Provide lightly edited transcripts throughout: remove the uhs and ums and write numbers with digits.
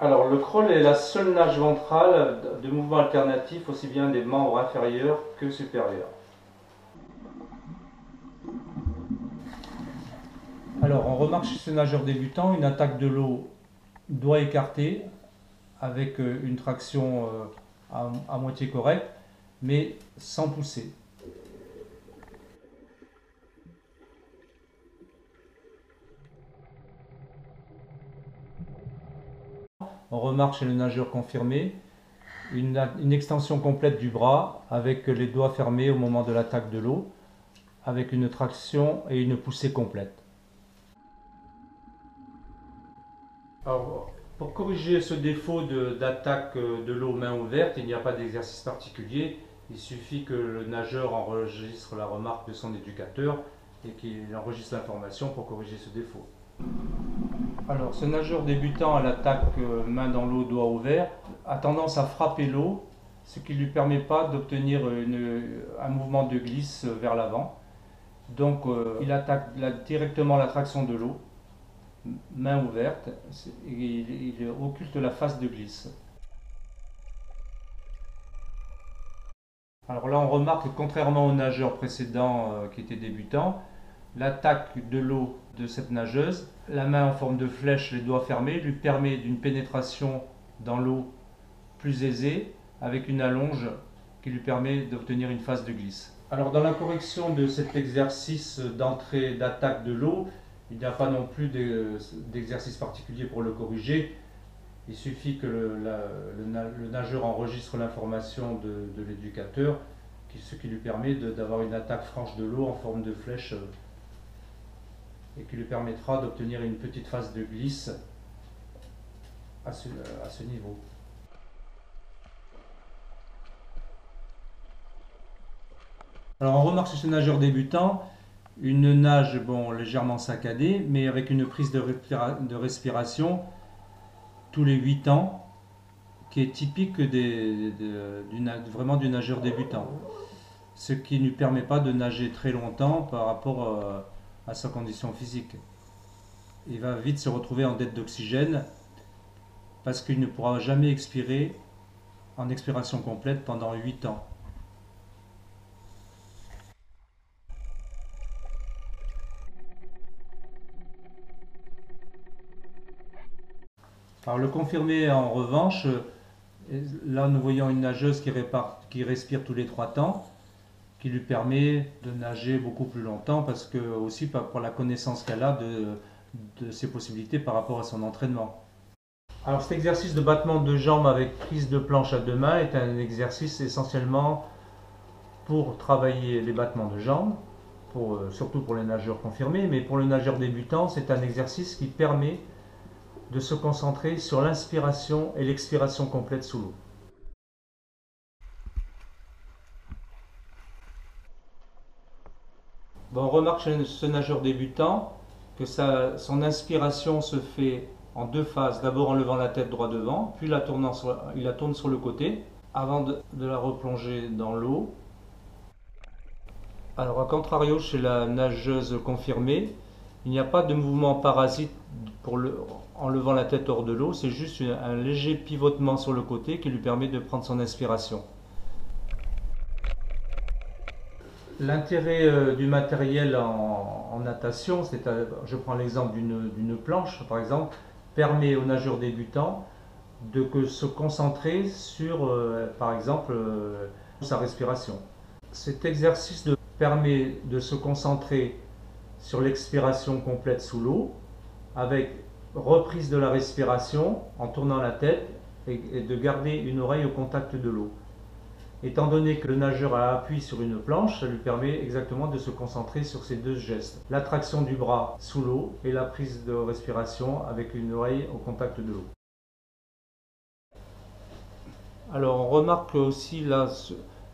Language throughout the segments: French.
Alors, le crawl est la seule nage ventrale de mouvement alternatif aussi bien des membres inférieurs que supérieurs. Alors, on remarque chez ce nageur débutant une attaque de l'eau doigt écarté avec une traction à moitié correcte, mais sans pousser. On remarque chez le nageur confirmé une extension complète du bras avec les doigts fermés au moment de l'attaque de l'eau, avec une traction et une poussée complète. Alors, pour corriger ce défaut d'attaque de l'eau main ouverte, il n'y a pas d'exercice particulier. Il suffit que le nageur enregistre la remarque de son éducateur et qu'il enregistre l'information pour corriger ce défaut. Alors, ce nageur débutant à l'attaque main dans l'eau, doigt ouvert, a tendance à frapper l'eau, ce qui ne lui permet pas d'obtenir un mouvement de glisse vers l'avant. Donc, il attaque directement la traction de l'eau, main ouverte, et il occulte la face de glisse. Alors là, on remarque que contrairement au nageur précédent qui était débutant, l'attaque de l'eau de cette nageuse, la main en forme de flèche, les doigts fermés, lui permet d'une pénétration dans l'eau plus aisée, avec une allonge qui lui permet d'obtenir une phase de glisse. Alors dans la correction de cet exercice d'entrée d'attaque de l'eau, il n'y a pas non plus d'exercice particulier pour le corriger. Il suffit que le nageur enregistre l'information de l'éducateur, ce qui lui permet d'avoir une attaque franche de l'eau en forme de flèche et qui lui permettra d'obtenir une petite phase de glisse à ce niveau. Alors on remarque chez ce nageur débutant une nage légèrement saccadée, mais avec une prise de respiration tous les 8 ans, qui est typique vraiment du nageur débutant. Ce qui ne lui permet pas de nager très longtemps par rapport à sa condition physique. Il va vite se retrouver en dette d'oxygène parce qu'il ne pourra jamais expirer en expiration complète pendant 8 ans. Alors le confirmé en revanche, là nous voyons une nageuse qui respire tous les 3 temps, qui lui permet de nager beaucoup plus longtemps parce que aussi pour la connaissance qu'elle a de ses possibilités par rapport à son entraînement. Alors cet exercice de battement de jambes avec prise de planche à 2 mains est un exercice essentiellement pour travailler les battements de jambes, surtout pour les nageurs confirmés, mais pour le nageur débutant, c'est un exercice qui permet de se concentrer sur l'inspiration et l'expiration complète sous l'eau. On remarque chez ce nageur débutant que son inspiration se fait en 2 phases, d'abord en levant la tête droit devant, puis il la tourne sur le côté avant de la replonger dans l'eau. Alors à contrario, chez la nageuse confirmée, il n'y a pas de mouvement parasite en levant la tête hors de l'eau, c'est juste un léger pivotement sur le côté qui lui permet de prendre son inspiration. L'intérêt du matériel en natation, je prends l'exemple d'une planche par exemple, permet aux nageurs débutants de se concentrer sur par exemple sa respiration. Cet exercice permet de se concentrer sur l'expiration complète sous l'eau avec reprise de la respiration en tournant la tête et de garder une oreille au contact de l'eau. Étant donné que le nageur a appui sur une planche, ça lui permet exactement de se concentrer sur ces 2 gestes. L'attraction du bras sous l'eau et la prise de respiration avec une oreille au contact de l'eau. Alors on remarque aussi là,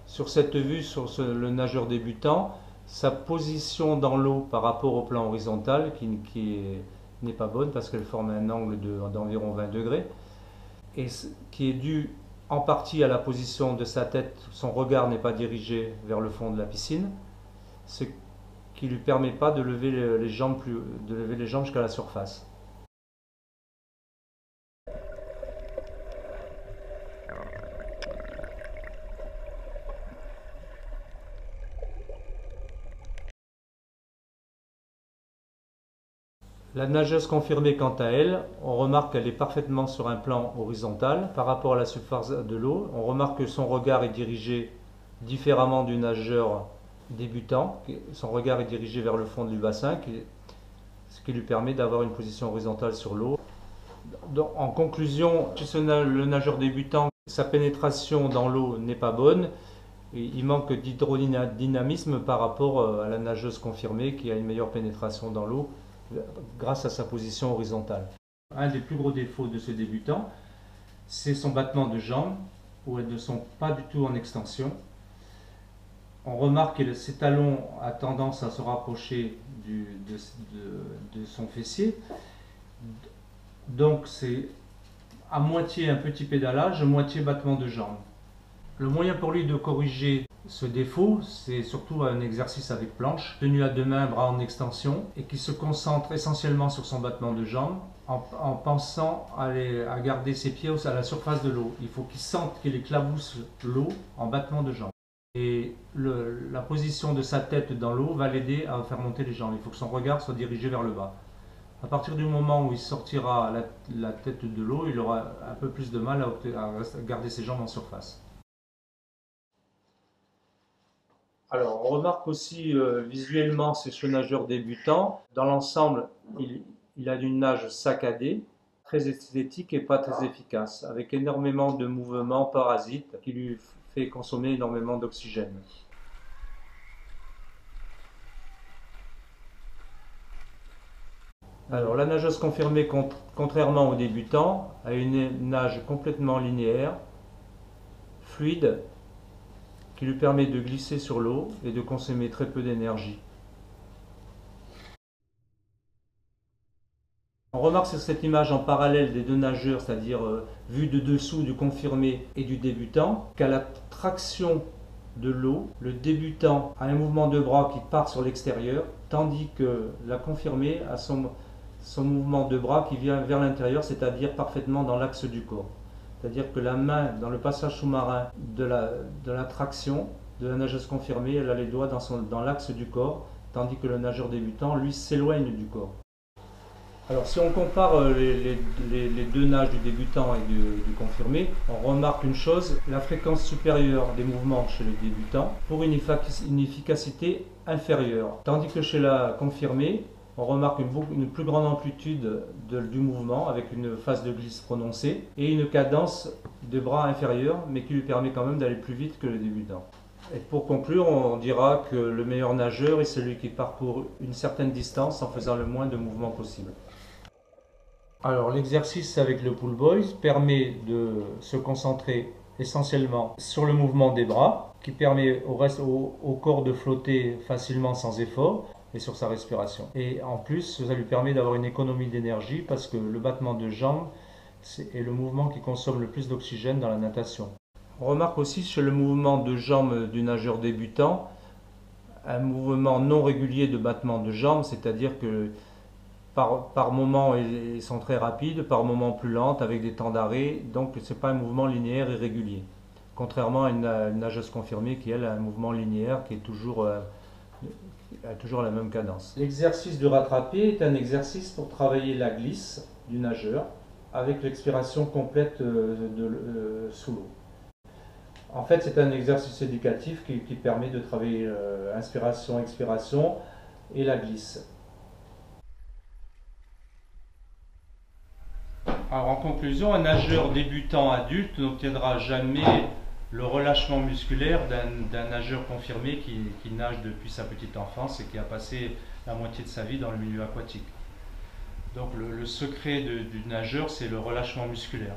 sur cette vue, le nageur débutant, sa position dans l'eau par rapport au plan horizontal qui n'est pas bonne parce qu'elle forme un angle d'environ 20 degrés et qui est dû en partie à la position de sa tête. Son regard n'est pas dirigé vers le fond de la piscine, ce qui ne lui permet pas de lever les jambes jusqu'à la surface. La nageuse confirmée, quant à elle, on remarque qu'elle est parfaitement sur un plan horizontal par rapport à la surface de l'eau. On remarque que son regard est dirigé différemment du nageur débutant. Son regard est dirigé vers le fond du bassin, ce qui lui permet d'avoir une position horizontale sur l'eau. En conclusion, chez le nageur débutant, sa pénétration dans l'eau n'est pas bonne. Il manque d'hydrodynamisme par rapport à la nageuse confirmée qui a une meilleure pénétration dans l'eau grâce à sa position horizontale. Un des plus gros défauts de ce débutant, c'est son battement de jambes, où elles ne sont pas du tout en extension. On remarque que ses talons ont tendance à se rapprocher de son fessier. Donc c'est à moitié un petit pédalage, moitié battement de jambes. Le moyen pour lui de corriger ce défaut, c'est surtout un exercice avec planche, tenue à deux mains, bras en extension, et qui se concentre essentiellement sur son battement de jambes, en pensant à garder ses pieds à la surface de l'eau. Il faut qu'il sente qu'il éclabousse l'eau en battement de jambes. Et la position de sa tête dans l'eau va l'aider à faire monter les jambes. Il faut que son regard soit dirigé vers le bas. À partir du moment où il sortira la tête de l'eau, il aura un peu plus de mal à garder ses jambes en surface. Alors, on remarque aussi visuellement chez ce nageur débutant, dans l'ensemble, il a une nage saccadée, très esthétique et pas très efficace, avec énormément de mouvements parasites qui lui fait consommer énormément d'oxygène. Alors, la nageuse confirmée, contrairement aux débutants, a une nage complètement linéaire, fluide, qui lui permet de glisser sur l'eau et de consommer très peu d'énergie. On remarque sur cette image en parallèle des deux nageurs, c'est-à-dire vue de dessous du confirmé et du débutant, qu'à la traction de l'eau, le débutant a un mouvement de bras qui part sur l'extérieur, tandis que la confirmée a son mouvement de bras qui vient vers l'intérieur, c'est-à-dire parfaitement dans l'axe du corps. C'est-à-dire que la main, dans le passage sous-marin de la traction de la nageuse confirmée, elle a les doigts dans l'axe du corps, tandis que le nageur débutant, lui, s'éloigne du corps. Alors si on compare les deux nages du débutant et du confirmé, on remarque une chose, la fréquence supérieure des mouvements chez le débutant pour une efficacité inférieure. Tandis que chez la confirmée, on remarque une plus grande amplitude du mouvement avec une phase de glisse prononcée et une cadence de bras inférieure, mais qui lui permet quand même d'aller plus vite que le débutant. Et pour conclure, on dira que le meilleur nageur est celui qui parcourt une certaine distance en faisant le moins de mouvements possible. Alors l'exercice avec le pull boys permet de se concentrer essentiellement sur le mouvement des bras, qui permet au corps de flotter facilement sans effort, et sur sa respiration. Et en plus, ça lui permet d'avoir une économie d'énergie parce que le battement de jambes est le mouvement qui consomme le plus d'oxygène dans la natation. On remarque aussi chez le mouvement de jambes du nageur débutant un mouvement non régulier de battement de jambes, c'est-à-dire que par moment ils sont très rapides, par moment plus lentes avec des temps d'arrêt, donc ce n'est pas un mouvement linéaire et régulier. Contrairement à une nageuse confirmée qui elle a un mouvement linéaire qui est toujours la même cadence. L'exercice du rattrapé est un exercice pour travailler la glisse du nageur avec l'expiration complète sous l'eau. En fait, c'est un exercice éducatif qui permet de travailler inspiration, expiration et la glisse. Alors en conclusion, un nageur débutant adulte n'obtiendra jamais le relâchement musculaire d'un nageur confirmé qui nage depuis sa petite enfance et qui a passé la moitié de sa vie dans le milieu aquatique. Donc le secret du nageur, c'est le relâchement musculaire.